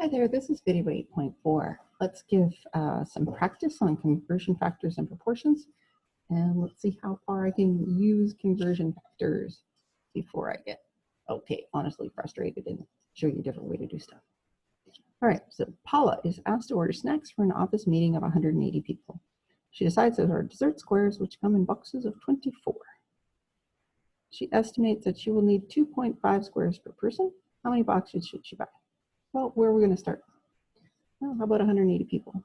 Hi there, this is video 8.4. Let's give some practice on conversion factors and proportions, and let's see how far I can use conversion factors before I get, honestly frustrated and show you a different way to do stuff. All right, so Paula is asked to order snacks for an office meeting of 180 people. She decides there are dessert squares which come in boxes of 24. She estimates that she will need 2.5 squares per person. How many boxes should she buy? Well, where are we going to start? Well, how about 180 people?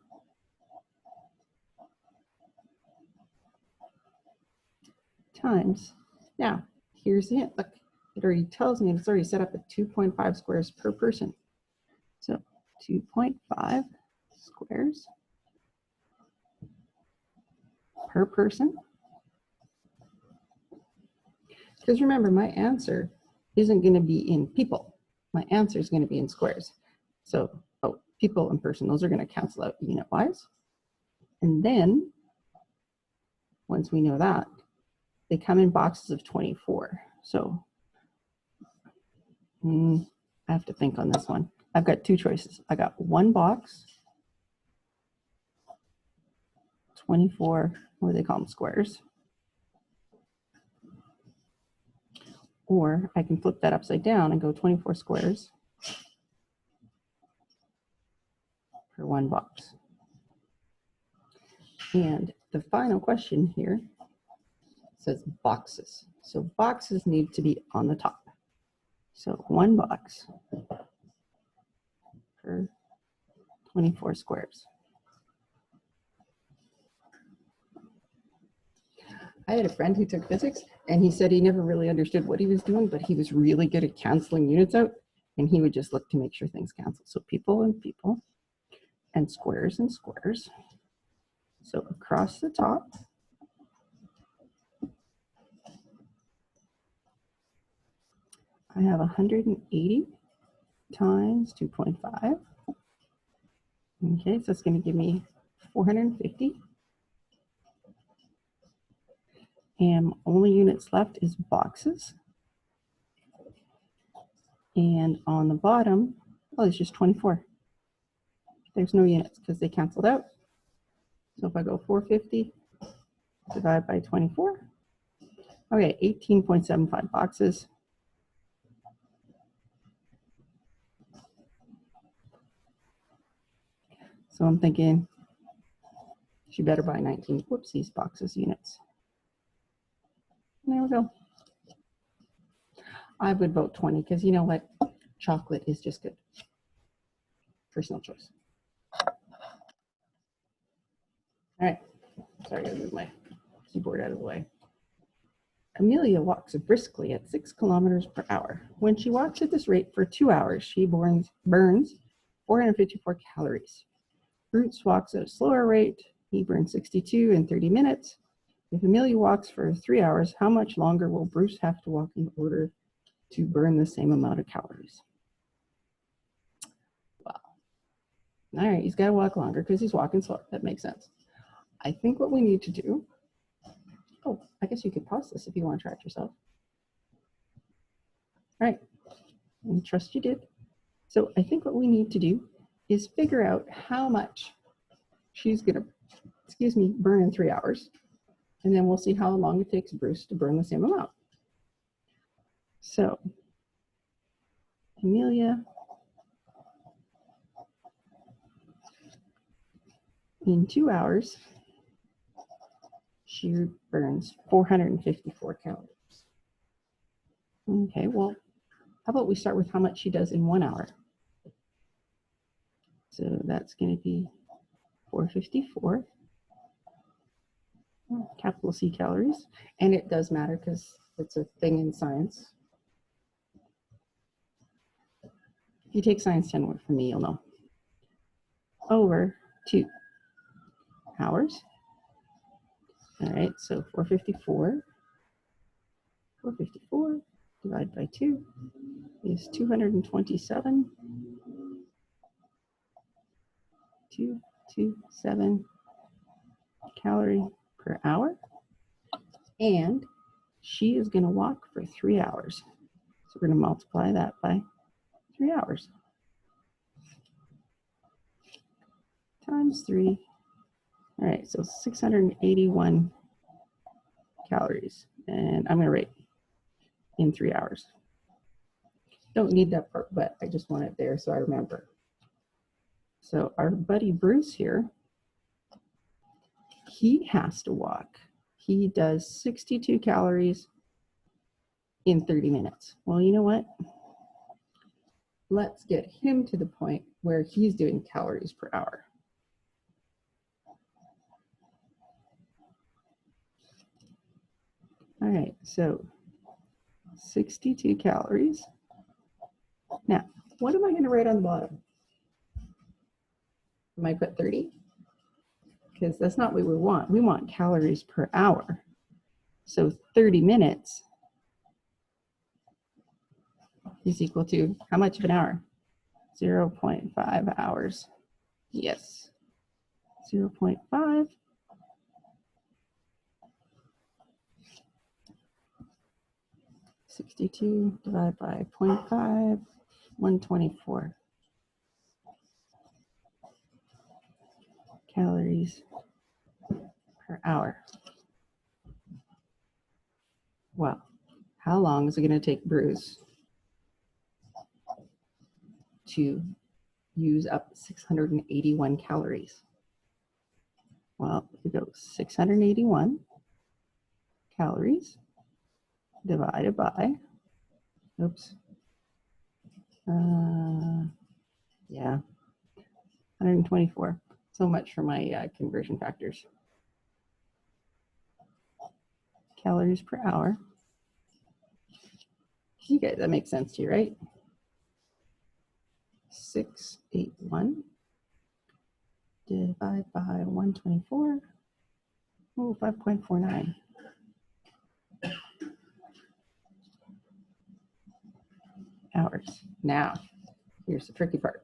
Times. Now, here's the hint. Look, it already tells me it's already set up at 2.5 squares per person. So 2.5 squares per person. Because remember, my answer isn't going to be in people. My answer is going to be in squares. So, people and person, those are going to cancel out unit-wise. And then, once we know that, they come in boxes of 24. So, I have to think on this one. I've got two choices. I got one box, 24, what do they call them, squares. Or I can flip that upside down and go 24 squares for one box. And the final question here says boxes. So boxes need to be on the top. So one box per 24 squares. I had a friend who took physics, and he said he never really understood what he was doing, but he was really good at canceling units out, and he would just look to make sure things cancel. So people and people, and squares and squares. So across the top, I have 180 times 2.5. Okay, so it's going to give me 450. And only units left is boxes. And on the bottom, it's just 24. There's no units because they canceled out. So if I go 450, divide by 24, okay, 18.75 boxes. So I'm thinking she better buy 19, whoopsies, boxes units. And there we go. I would vote 20 because you know what? Chocolate is just good. Personal choice. All right. Sorry, I move my keyboard out of the way. Amelia walks briskly at 6 kilometers per hour. When she walks at this rate for 2 hours, she burns 454 calories. Bruce walks at a slower rate. He burns 62 in 30 minutes. If Amelia walks for 3 hours, how much longer will Bruce have to walk in order to burn the same amount of calories? Wow. All right, he's got to walk longer because he's walking slower. That makes sense. I think what we need to do, I guess you could pause this if you want to try it yourself. All right, I trust you did. So I think what we need to do is figure out how much she's going to, burn in 3 hours. And then we'll see how long it takes Bruce to burn the same amount. So Amelia in 2 hours, she burns 454 calories. Okay, well, how about we start with how much she does in 1 hour? So that's going to be 454, capital C calories. And it does matter because it's a thing in science. If you take science 10 from me, you'll know. Over 2 hours. All right, so 454 divided by 2 is 227. 227 calorie per hour. And she is going to walk for 3 hours. So we're going to multiply that by 3 hours. times 3. All right, so 681 calories. And I'm going to rate in 3 hours. Don't need that part, but I just want it there so I remember. So our buddy Bruce here, he has to walk. He does 62 calories in 30 minutes. Well, you know what? Let's get him to the point where he's doing calories per hour. All right, so 62 calories. Now, what am I going to write on the bottom? Am I put 30? Because that's not what we want. We want calories per hour. So 30 minutes is equal to how much of an hour? 0.5 hours. Yes. 0.5. (62) divided by 0.5, 124 calories per hour. Well, how long is it going to take Bruce to use up 681 calories? Well, we go 681 calories divided by, yeah, 124. So much for my conversion factors. Calories per hour. You guys, that makes sense to you, right? 681 divided by 124. Oh, 5.49. hours. Now, here's the tricky part.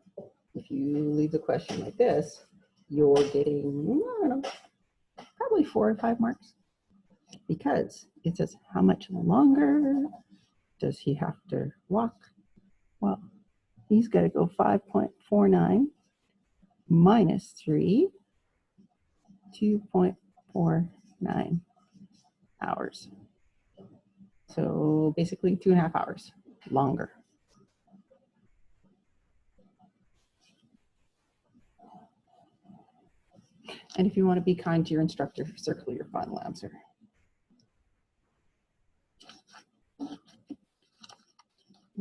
If you leave the question like this, you're getting, I don't know, probably 4 or 5 marks, because it says how much longer does he have to walk? Well, he's got to go 5.49 minus 3, 2.49 hours. So basically 2.5 hours longer. And if you want to be kind to your instructor, circle your final answer.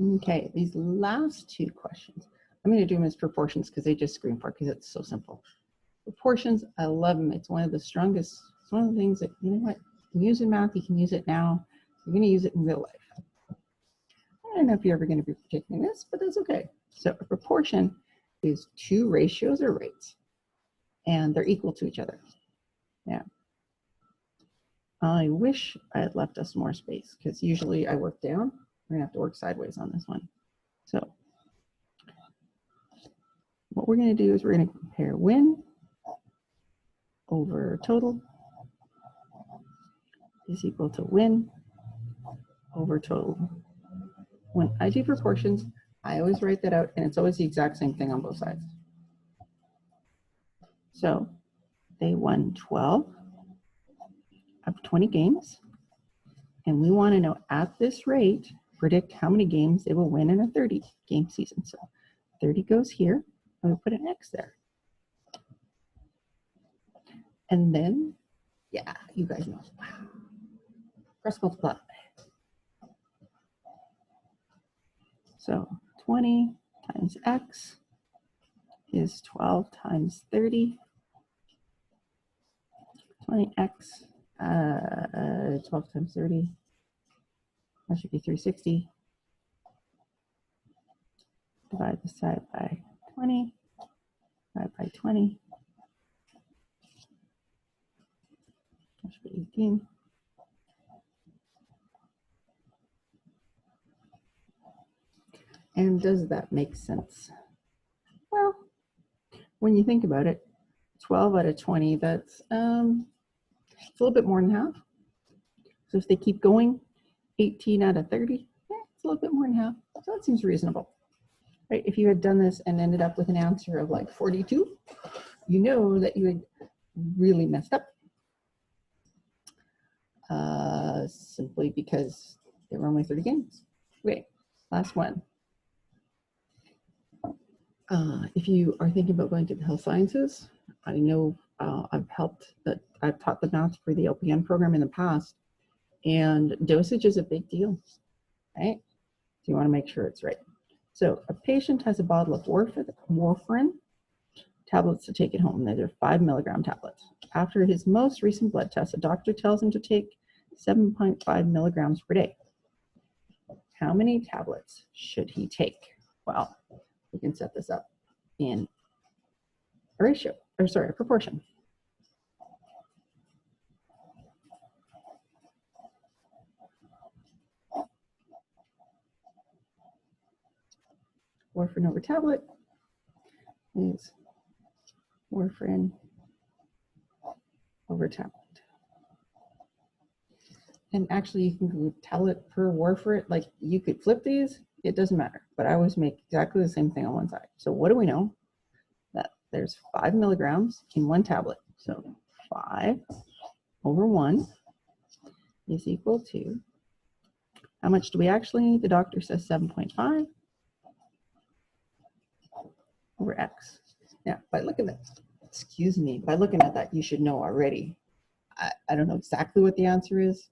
Okay, these last 2 questions, I'm going to do them as proportions because they just scream for it because it's so simple. Proportions, I love them. It's one of the strongest, it's one of the things that, you know what, you can use in math, you can use it now, you're going to use it in real life. I don't know if you're ever going to be predicting this, but that's okay. So a proportion is 2 ratios or rates, and they're equal to each other. Yeah. I wish I had left us more space because usually I work down. We're going to have to work sideways on this one. So what we're going to do is we're going to compare win over total is equal to win over total. When I do proportions, I always write that out, and it's always the exact same thing on both sides. So they won 12 of 20 games, and we want to know at this rate, predict how many games they will win in a 30-game season. So 30 goes here, and we put an X there. And then, yeah, you guys know. Cross multiply. So 20 times X is 12 times 30. 20X, 12 times 30. That should be 360. Divide this side by 20. Divide by 20. That should be 18. And does that make sense? Well, when you think about it, 12 out of 20, that's it's a little bit more than half. So if they keep going, 18 out of 30, yeah, it's a little bit more than half. So that seems reasonable. Right? If you had done this and ended up with an answer of like 42, you know that you had really messed up simply because there were only 30 games. Okay, last one. If you are thinking about going to the health sciences, I know I've taught the math for the LPN program in the past, and dosage is a big deal, right? So you want to make sure it's right. So a patient has a bottle of warfarin tablets to take it home. These are 5 milligram tablets. After his most recent blood test, a doctor tells him to take 7.5 milligrams per day. How many tablets should he take? Well, we can set this up in a ratio, or sorry, a proportion. Warfarin over tablet is warfarin over tablet. And actually you can go tablet per warfarin, like you could flip these, it doesn't matter, but I always make exactly the same thing on one side. So what do we know? That there's 5 milligrams in one tablet. So 5 over 1 is equal to, how much do we actually need? The doctor says 7.5 over X. Now, by looking at, by looking at that, you should know already. I don't know exactly what the answer is,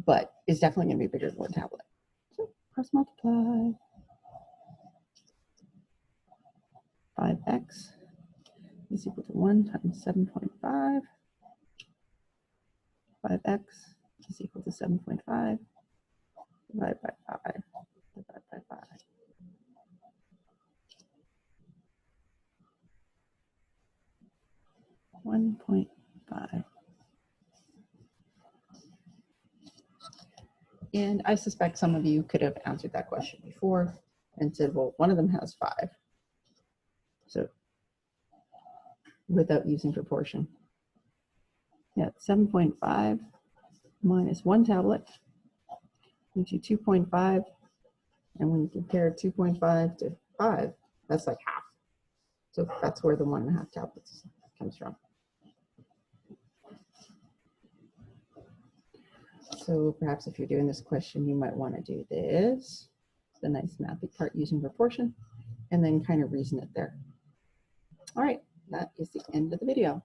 but it's definitely going to be bigger than one tablet. So cross multiply. 5x is equal to 1 times 7.5. 5x is equal to 7.5 divided by 5 divided by 5. 1.5. And I suspect some of you could have answered that question before and said, well, one of them has 5. So without using proportion. Yeah, 7.5 minus 1 tablet gives you 2.5. And when you compare 2.5 to 5, that's like half. So that's where the 1.5 tablets comes from. So perhaps if you're doing this question, you might want to do this, the nice mathy part using proportion, and then kind of reason it there. All right, that is the end of the video.